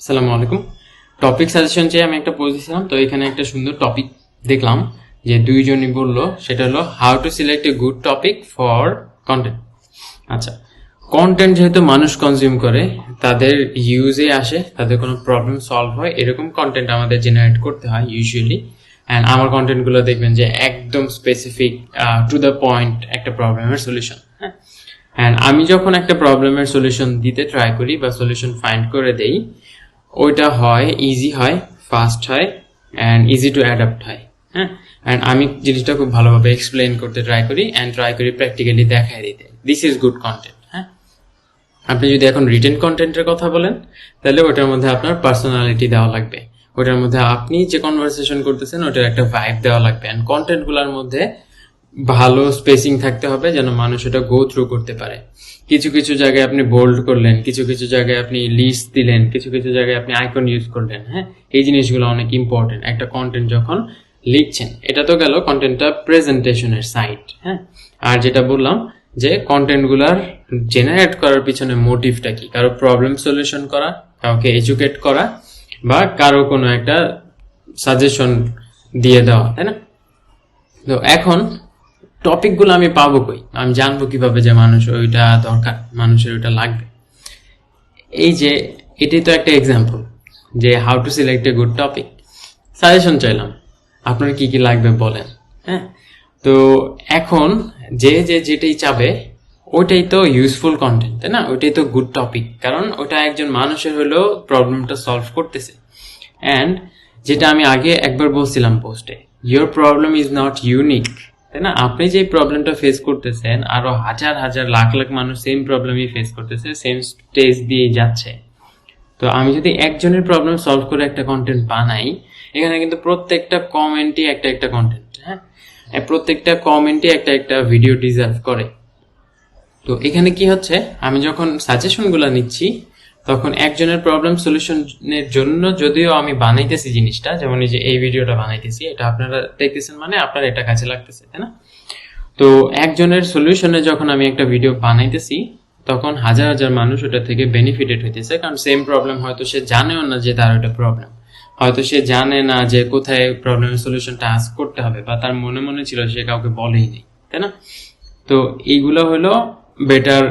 আসসালামু আলাইকুম। Topic suggestion চেয়ে আমি একটা পোস্ট দিয়েছিলাম, তো এখানে একটা সুন্দর টপিক দেখলাম যে দুইজনই বললো, সেটা হলো how to select a good topic for content. আচ্ছা, কন্টেন্ট যেহেতু মানুষ কনজিউম করে, তাদের ইউজে আসে, তাদের কোনো প্রবলেম সলভ হয়, এরকম কন্টেন্ট আমাদের জেনারেট করতে হয় ইউজুয়ালি। অ্যান্ড আমার কন্টেন্টগুলো দেখবেন যে একদম স্পেসিফিক, টু দ্য পয়েন্ট একটা প্রবলেমের সলিউশন। হ্যাঁ, অ্যান্ড আমি যখন একটা প্রবলেমের সলিউশন দিতে ট্রাই করি বা সলিউশন ফাইন্ড করে দেই, ওইটা হয় ইজি হয়, ফাস্ট হয়, অ্যান্ড ইজি টু অ্যাডাপ্ট হয়। হ্যাঁ, অ্যান্ড আমি জিনিসটা খুব ভালোভাবে এক্সপ্লেন করতে ট্রাই করি অ্যান্ড ট্রাই করি প্র্যাকটিক্যালি দেখায় দিতে। This is good content. হ্যাঁ, আপনি যদি এখন রিটেন কন্টেন্টের কথা বলেন, তাহলে ওটার মধ্যে আপনার পার্সোনালিটি দেওয়া লাগবে, ওটার মধ্যে আপনি যে কনভারসেশন করতেছেন ওটার একটা ভাইব দেওয়া লাগবে। অ্যান্ড কন্টেন্টগুলোর মধ্যে ভালো স্পেসিং থাকতে হবে যেন মানুষ এটা গো থ্রু করতে পারে। কিছু কিছু জায়গায় আপনি বোল্ড করলেন, কিছু কিছু জায়গায় আপনি লিস্ট দিলেন, কিছু কিছু জায়গায় আপনি আইকন ইউজ করলেন। হ্যাঁ, এই জিনিসগুলো অনেক ইম্পর্টেন্ট একটা কন্টেন্ট যখন লিখছেন। এটা তো গেল কন্টেন্টটা প্রেজেন্টেশনের সাইট। হ্যাঁ, আর যেটা বললাম যে কন্টেন্টগুলার জেনারেট করার পিছনে মোটিভটা কি, কারো প্রবলেম সলিউশন করা, কাউকে এডুকেট করা, বা কারো কোনো একটা সাজেশন দিয়ে দেওয়া, তাই না? তো এখন টপিকগুলো আমি পাবো কই, আমি জানবো কিভাবে যে মানুষ ওইটা দরকার, মানুষের ওইটা লাগবে? এই যে এটাই তো একটা এক্সাম্পল যে how to select a good topic. Suggestion চাইলাম, আপনার কি কি লাগবে বলেন। হ্যাঁ, তো এখন যে যে যেটাই চাবে ওইটাই তো ইউজফুল কন্টেন্ট, তাই না? ওইটাই তো গুড টপিক, কারণ ওটা একজন মানুষের হলেও প্রবলেমটা সলভ করতেছে। অ্যান্ড যেটা আমি আগে একবার বলছিলাম পোস্টে, your problem is not unique, তাই না? আপনি যে প্রবলেমটা ফেস করতেছেন, আরো হাজার হাজার লাখ লাখ মানুষ সেম প্রবলেমই ফেস করতেছে, সেম স্টেজ দিয়ে যাচ্ছে। তো আমি যদি একজনের প্রবলেম সলভ করে একটা কন্টেন্ট বানাই, এখানে কিন্তু প্রত্যেকটা কমেন্টই একটা একটা কন্টেন্ট। হ্যাঁ, প্রত্যেকটা কমেন্টই একটা একটা ভিডিও ডিজার্ভ করে। তো এখানে কি হচ্ছে, আমি যখন সাজেশনগুলো নিচ্ছি তখন একজনের প্রবলেম সলিউশনের জন্য যদিও আমি বানাইতেছি জিনিসটা, যেমন এই যে এই ভিডিওটা বানাইতেছি, এটা আপনারা দেখতেছেন মানে আপনার এটা কাজে লাগতেছে, তাই না? তো একজনের সলিউশনে যখন আমি একটা ভিডিও বানাইতেছি, তখন হাজার হাজার মানুষ ওটা থেকে বেনিফিটেড হইতেছে, কারণ সেম প্রবলেম হয়তো সে জানেও না যে তার ওটা প্রবলেম, হয়তো সে জানে না যে কোথায় প্রবলেমের সলিউশনটা আস্ক করতে হবে, বা তার মনে মনে ছিল, সে কাউকে বলেই নেই, তাই না? তো এইগুলো হলো বেটার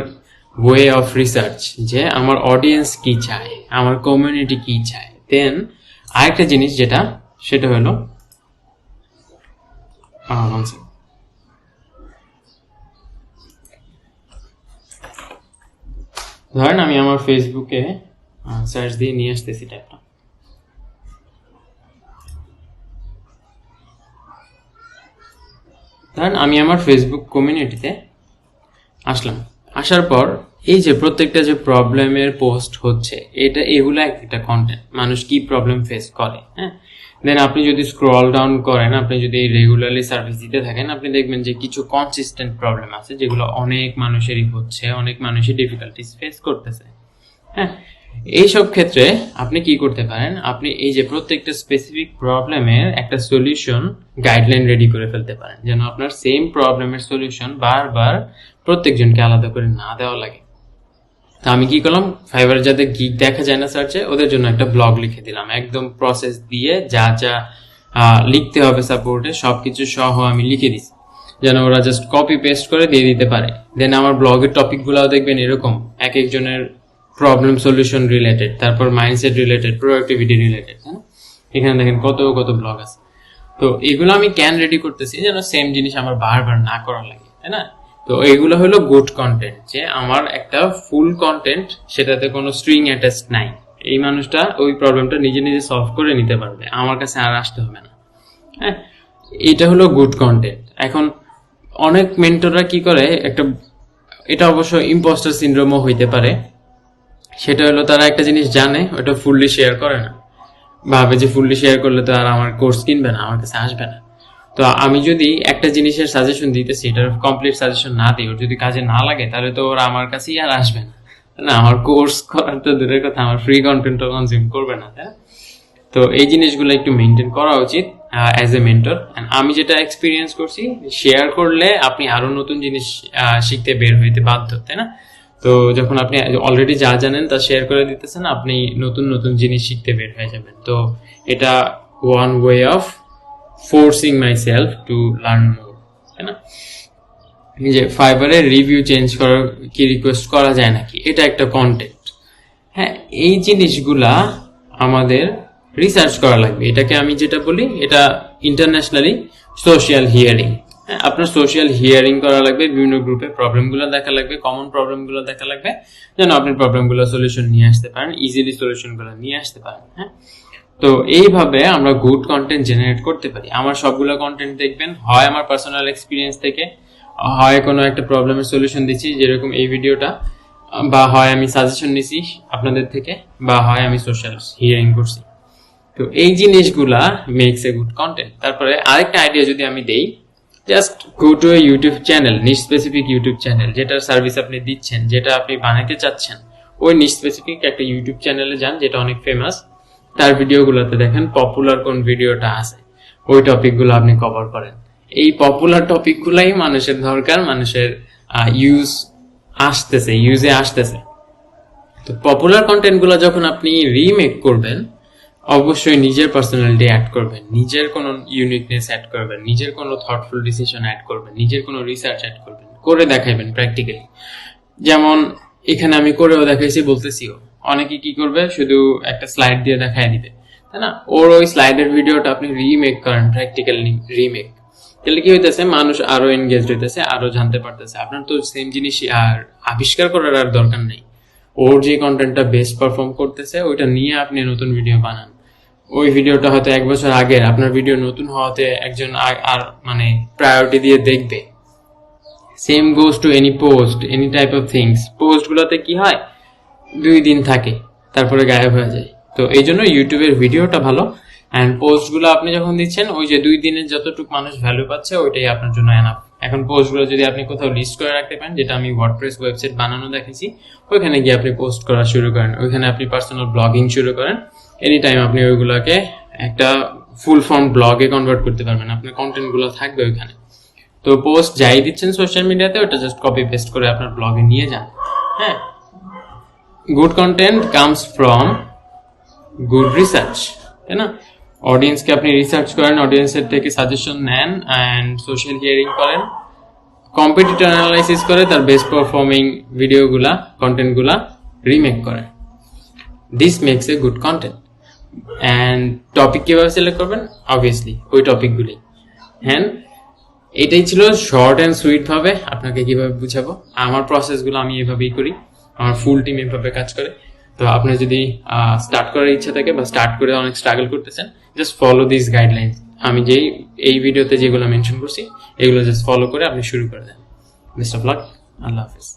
ওয়ে অফ রিসার্চ, যে আমার অডিয়েন্স কি চায়, আমার কমিউনিটি কি চায়। দেন আরেকটা জিনিস যেটা, সেটা হলো ধরেন আমি আমার ফেসবুকে সার্চ দিয়ে নিয়ে আসতেছি ট্যাবটা। ধরেন আমি আমার ফেসবুক কমিউনিটিতে আসলাম, আসার পর এই যে প্রত্যেকটা যে প্রবলেমের পোস্ট হচ্ছে, এগুলো একটা কন্টেন্ট, মানুষ কি প্রবলেম ফেস করে। হ্যাঁ, দেন আপনি যদি স্ক্রল ডাউন করেন, আপনি যদি রেগুলারলি সার্ভিস দিতে থাকেন, আপনি দেখবেন যে কিছু কনসিস্টেন্ট প্রবলেম আছে যেগুলো অনেক মানুষেরই হচ্ছে, অনেক মানুষই ডিফিকাল্টিস ফেস করতেছে। হ্যাঁ, এইসব ক্ষেত্রে আপনি কি করতে পারেন, আপনি এই যে প্রত্যেকটা স্পেসিফিক প্রবলেমের একটা সলিউশন গাইডলাইন রেডি করে ফেলতে পারেন, যেন আপনার সেম প্রবলেমের সলিউশন বারবার প্রত্যেকজনকে আলাদা করে না দেওয়া লাগে। তো আমি কি করলাম, ফাইবার যাদের গিগ দেখা যায় না সার্চে, ওদের জন্য একটা ব্লগ লিখে দিলাম, একদম প্রসেস দিয়ে যা যা লিখতে হবে সাপোর্টে সবকিছু সহ আমি লিখে দিছি, যেন ওরা জাস্ট কপি পেস্ট করে দিয়ে দিতে পারে। দেন আমার ব্লগের টপিকগুলোও দেখবেন এরকম, এক একজনের প্রবলেম সলিউশন রিলেটেড, তারপর মাইন্ডসেট রিলেটেড, প্রোডাক্টিভিটি রিলেটেড। হ্যাঁ, এখানে দেখেন কত কত ব্লগ আছে। তো এগুলো আমি ক্যান রেডি করতেছি যেন সেম জিনিস আমার বারবার না করা লাগে, তাই না? তো এগুলো হলো গুড কন্টেন্ট, যে আমার একটা ফুল কন্টেন্ট, সেটাতে কোনো স্ট্রিং অ্যাটাচ নাই, এই মানুষটা ওই প্রবলেমটা নিজে নিজে সলভ করে নিতে পারবে, আমার কাছে আর আসতে হবে না। হ্যাঁ, এটা হলো গুড কন্টেন্ট। এখন অনেক মেন্টররা কি করে, এটা অবশ্য ইম্পোস্টার সিনড্রোমও হইতে পারে, সেটা হলো তারা একটা জিনিস জানে, ওটা ফুললি শেয়ার করে না, ভাবে যে ফুললি শেয়ার করলে তো আর আমার কোর্স কিনবে না, আমার কাছে আসবে না। তো আমি যদি একটা জিনিসের সাজেশন দিতেছি, এটার কমপ্লিট সাজেশন না দিই, ওর যদি কাজে না লাগে, তাহলে তো ওরা আমার কাছেই আর আসবে না, না আমার কোর্স করার তো দূরের কথা, আমার ফ্রি কন্টেন্টও কনজিউম করবে না, তাই না? তো এই জিনিসগুলো একটু মেনটেন করা উচিত অ্যাজ এ মেন্টর। আমি যেটা এক্সপিরিয়েন্স করছি, শেয়ার করলে আপনি আরো নতুন জিনিস শিখতে বের হইতে বাধ্য, তাই না? তো যখন আপনি অলরেডি যা জানেন তা শেয়ার করে দিতেছেন, আপনি নতুন নতুন জিনিস শিখতে বের হয়ে যাবেন। তো এটা one way of forcing my self to learn more, তাই না? যে ফাইবারে রিভিউ চেঞ্জ করার কি রিকোয়েস্ট করা যায় নাকি, এটা একটা কন্টেন্ট। হ্যাঁ, এই জিনিসগুলা আমাদের রিসার্চ করা লাগবে। এটাকে আমি যেটা বলি, এটা ইন্টারন্যাশনালি সোশ্যাল হিয়ারিং। হ্যাঁ, আপনার সোশ্যাল হিয়ারিং করা লাগবে, বিভিন্ন গ্রুপে প্রবলেমগুলো দেখা লাগবে, কমন প্রবলেমগুলো দেখা লাগবে, যেন আপনি প্রবলেমগুলো সলিউশন নিয়ে আসতে পারেন, ইজিলি সলিউশনগুলো নিয়ে আসতে পারেন। হ্যাঁ, তো এইভাবে আমরা গুড কন্টেন্ট জেনারেট করতে পারি। আমার সবগুলো কন্টেন্ট দেখবেন হয় আমার পার্সোনাল এক্সপিরিয়েন্স থেকে, হয় কোনো একটা প্রবলেমের সলিউশন দিচ্ছি যেরকম এই ভিডিওটা, বা হয় আমি সাজেশন নিছি আপনাদের থেকে, বা হয় আমি সোশ্যাল হিয়ারিং করছি। তো এই জিনিসগুলা মেক্স এ গুড কন্টেন্ট। তারপরে আরেকটা আইডিয়া যদি আমি দেই, just go to A YouTube channel, niche specific YouTube channel, যেটার সার্ভিস আপনি দিচ্ছেন, যেটা আপনি বানাতে চাচ্ছেন, ওই নিশ স্পেসিফিক একটা ইউটিউব চ্যানেলে যান যেটা অনেক ফেমাস, তার ভিডিওগুলোতে দেখেন পপুলার কোন ভিডিওটা আছে, ওই টপিকগুলো আপনি কভার করেন। এই পপুলার টপিকগুলাই মানুষের দরকার, মানুষের ইউজে আসতেছে। তো পপুলার কন্টেন্টগুলো যখন আপনি রিমেক করবেন, অবশ্যই নিজের পার্সোনালিটি অ্যাড করবেন, নিজের কোনো ইউনিকনেস অ্যাড করবেন, নিজের কোনো থটফুল ডিসিশন অ্যাড করবেন, নিজের কোনো রিসার্চ অ্যাড করবেন, করে দেখাইবেন প্র্যাকটিক্যালি। যেমন এখানে আমি করেও দেখাইছি, বলতেছিও। অনেকে কি করবে, শুধু একটা স্লাইড দিয়ে দেখাই দিবে, তাই না? ওর ওই স্লাইডের ভিডিওটা আপনি রিমেক করেন, প্র্যাকটিক্যাল রিমেক, তাহলে কি হইতেছে, মানুষ আরো এনগেজ হইতেছে, আরো জানতে পারতেছে। আপনার তো সেম জিনিসই আর আবিষ্কার করার আর দরকার নেই। ওর যে কন্টেন্টটা বেস্ট পারফর্ম করতেছে, ওইটা নিয়ে আপনি নতুন ভিডিও বানান। ওই ভিডিওটা হয়তো 1 বছর আগের, আপনার ভিডিও নতুন হওয়াতে একজন আর মানে প্রায়োরিটি দিয়ে দেখবে। Same goes to any post, any type of things. Post গুলোতে কি হয়, 2 দিন থাকে, তারপরে গায়েব হয়ে যায়। তো এই জন্য ইউটিউবের ভিডিওটা ভালো, অ্যান্ড পোস্ট গুলো আপনি যখন দিচ্ছেন, ওই যে 2 দিনের যতটুকু মানুষ ভ্যালু পাচ্ছে, ওইটাই আপনার জন্য এনাফ। এখন পোস্ট গুলো যদি আপনি কোথাও লিস্ট করে রাখতে পারেন, যেটা আমি ওয়ার্ডপ্রেস ওয়েবসাইট বানানো দেখেছি, ওইখানে গিয়ে আপনি পোস্ট করা শুরু করেন, ওইখানে আপনি পার্সোনাল ব্লগিং শুরু করেন, এনি টাইম আপনি ওইগুলোকে একটা ফুল ফর্ম ব্লগে কনভার্ট করতে পারবেন, আপনার কন্টেন্ট গুলো থাকবে ওইখানে। তো পোস্ট যাই দিচ্ছেন সোশ্যাল মিডিয়াতে, ওটা জাস্ট কপি পেস্ট করে আপনার ব্লগে নিয়ে যান। হ্যাঁ, good content comes from good research, তাই না? অডিয়েন্সকে আপনি রিসার্চ করেন, অডিয়েন্সের থেকে সাজেশন নেন, অ্যান্ড সোশ্যাল হিয়ারিং করেন, কম্পিটিটর অ্যানালাইসিস করে তার বেস্ট পারফর্মিং ভিডিওগুলা, কন্টেন্টগুলা রিমেক করেন। This makes a good content. And topic কিভাবে সিলেক্ট করবেন? অবভিয়াসলি ওই টপিকগুলি। হ্যাঁ, এটাই ছিল শর্ট অ্যান্ড সুইট ভাবে আপনাকে কিভাবে বুঝাবো। আমার প্রসেসগুলো আমি এভাবেই করি, আমার ফুল টিম এভাবে কাজ করে। তো আপনার যদি স্টার্ট করার ইচ্ছা থাকে বা স্টার্ট করে অনেক স্ট্রাগল করতেছেন, জাস্ট ফলো দিস গাইডলাইন্স। আমি এই ভিডিওতে যেগুলো মেনশন করছি, এগুলো জাস্ট ফলো করে আপনি শুরু করে দেন। বেস্ট অফ লাক, আল্লাহ হাফিজ।